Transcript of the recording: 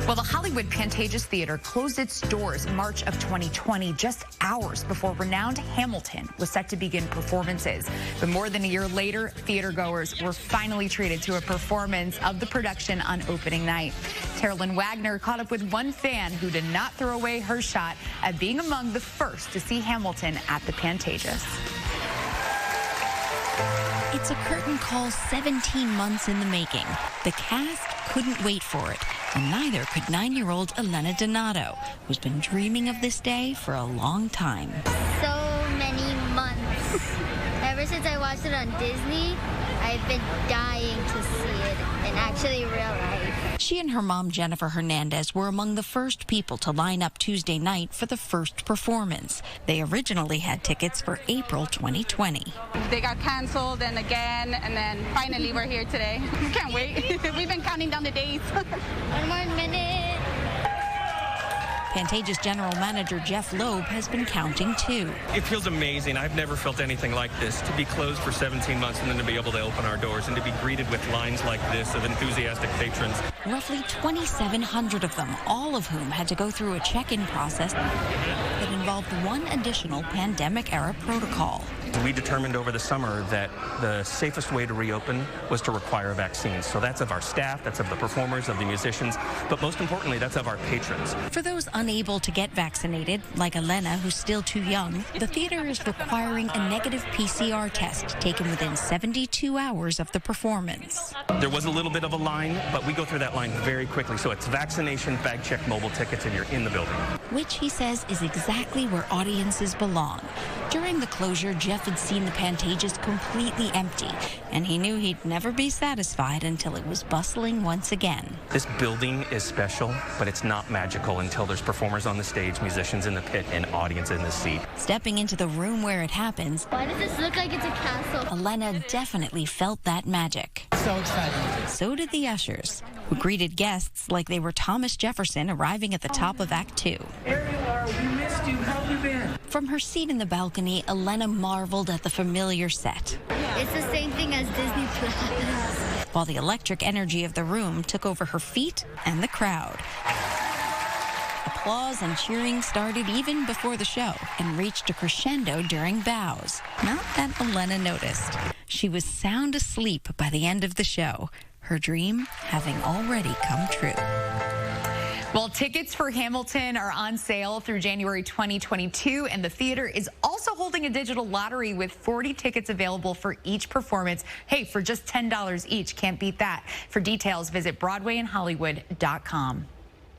Well, the Hollywood Pantages Theater closed its doors in March of 2020, just hours before renowned Hamilton was set to begin performances. But more than a year later, theatergoers were finally treated to a performance of the production on opening night. Carolyn Wagner caught up with one fan who did not throw away her shot at being among the first to see Hamilton at the Pantages. It's a curtain call 17 months in the making. The cast couldn't wait for it, and neither could 9-year-old Elena Donato, who's been dreaming of this day for a long time. So many months. Ever since I watched it on Disney, I've been dying to see it in actually real life. She and her mom, Jennifer Hernandez, were among the first people to line up Tuesday night for the first performance. They originally had tickets for April 2020. They got canceled and again, and then finally we're here today. Can't wait. We've been counting down the days. 1 more minute. Pantages General Manager Jeff Loeb has been counting too. It feels amazing. I've never felt anything like this. To be closed for 17 months and then to be able to open our doors and to be greeted with lines like this of enthusiastic patrons. Roughly 2,700 of them, all of whom had to go through a check-in process that involved one additional pandemic-era protocol. We determined over the summer that the safest way to reopen was to require vaccines. So that's of our staff, that's of the performers, of the musicians, but most importantly, that's of our patrons. For those unable to get vaccinated, like Elena, who's still too young, the theater is requiring a negative PCR test taken within 72 hours of the performance. There was a little bit of a line, but we go through that line very quickly. So it's vaccination, bag check, mobile tickets, and you're in the building. Which he says is exactly where audiences belong. During the closure, Jeff had seen the Pantages completely empty, and he knew he'd never be satisfied until it was bustling once again. This building is special, but it's not magical until there's performers on the stage, musicians in the pit, and audience in the seat. Stepping into the room where it happens, Why does this look like it's a castle? Elena definitely felt that magic. So excited. So did the ushers, who greeted guests like they were Thomas Jefferson arriving at the top of Act 2. There you are. We missed you. How have you been? From her seat in the balcony, Elena marveled at the familiar set, It's the same thing as Disney Plus. while the electric energy of the room took over her feet and the crowd. Applause and cheering started even before the show and reached a crescendo during bows. Not that Elena noticed. She was sound asleep by the end of the show, her dream having already come true. Well, tickets for Hamilton are on sale through January 2022, and the theater is also holding a digital lottery with 40 tickets available for each performance. Hey, for just $10 each. Can't beat that. For details, visit BroadwayInHollywood.com.